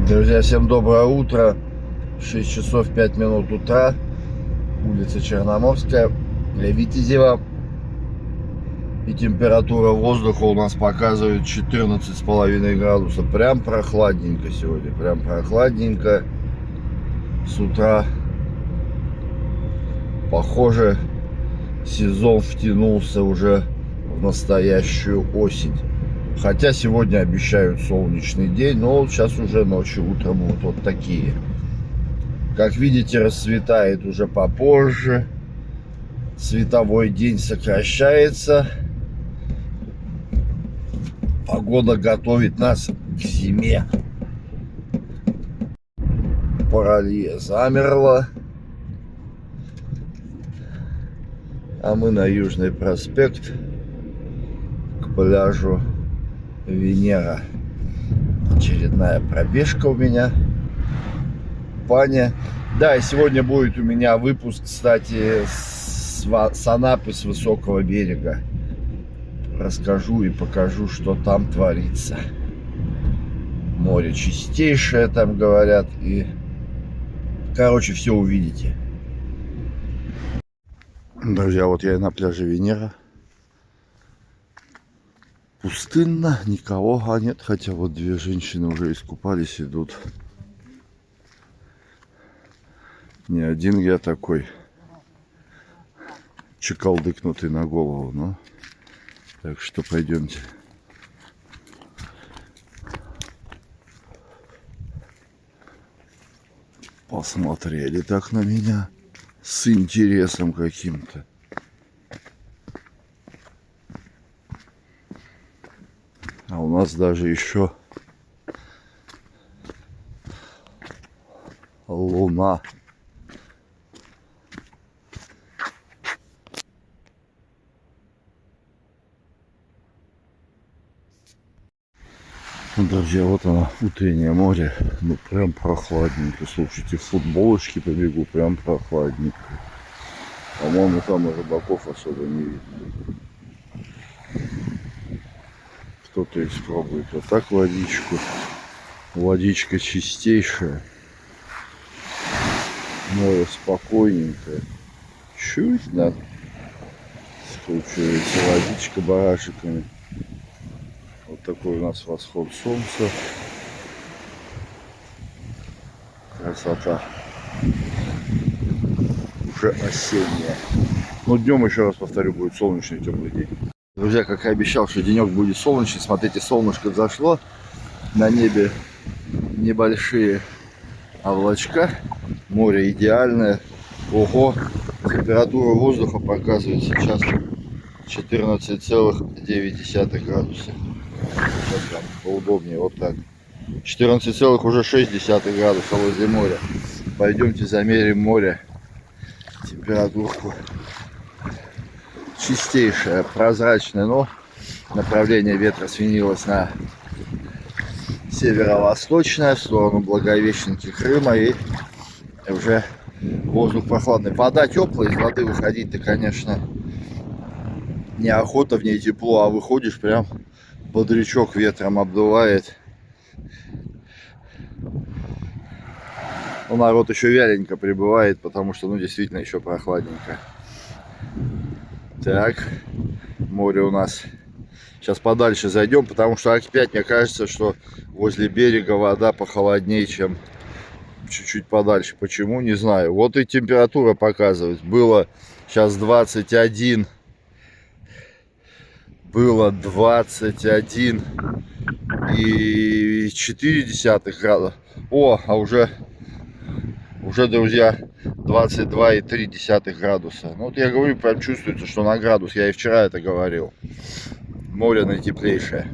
Друзья, всем доброе утро. 6 часов 5 минут утра. Улица Черноморская, Витязева. И температура воздуха у нас показывает 14,5 градусов. Прям прохладненько сегодня. Прям прохладненько. С утра, похоже, сезон втянулся уже в настоящую осень. Хотя сегодня обещают солнечный день, но вот сейчас уже ночью, утром будут вот такие. Как видите, расцветает уже попозже. Световой день сокращается. Погода готовит нас к зиме. Паралия замерла. А мы на Южный проспект к пляжу Венера. Очередная пробежка у меня. Паня. Да, и сегодня будет у меня выпуск, кстати, с Анапы, с высокого берега. Расскажу и покажу, что там творится. Море чистейшее, там говорят. И, короче, все увидите. Друзья, вот я и на пляже Венера. Пустынно, никого нет, хотя вот две женщины уже искупались, идут. Не один я такой чекалдыкнутый на голову, но так что пойдемте. Посмотрели так на меня с интересом каким-то. А у нас даже еще луна. Друзья, вот оно, утреннее море. Ну прям прохладненько. Слушайте, в футболочке побегу, прям прохладненько. По-моему, там и рыбаков особо не видно. Кто-то испробует вот так водичку. Водичка чистейшая. Море спокойненькое. Чуть надо. Скручивается водичка барашиками. Вот такой у нас восход солнца. Красота. Уже осенняя. Но днем, еще раз повторю, будет солнечный теплый день. Друзья, как и обещал, что денек будет солнечный. Смотрите, солнышко зашло. На небе небольшие облачка. Море идеальное. Ого! Температура воздуха показывает сейчас 14,9 градуса. Сейчас там поудобнее, вот так. 14,6 градуса возле моря. Пойдемте замерим море. Температурку. Чистейшая, прозрачная, но направление ветра сменилось на северо-восточное, в сторону Благовещенки, Крыма, и уже воздух прохладный. Вода теплая, из воды выходить-то, конечно, неохота, в ней тепло, а выходишь, прям бодрячок ветром обдувает. Но народ еще вяленько прибывает, потому что, ну, действительно, еще прохладненько. Так, море у нас. Сейчас подальше зайдем, потому что опять мне кажется, что возле берега вода похолоднее, чем чуть-чуть подальше. Почему? Не знаю. Вот и температура показывает. Было сейчас 21. Было 21,4 градуса. О, а уже, друзья, 22,3 градуса. Ну, вот я говорю, прям чувствуется, что на градус. Я и вчера это говорил. Море наитеплейшее.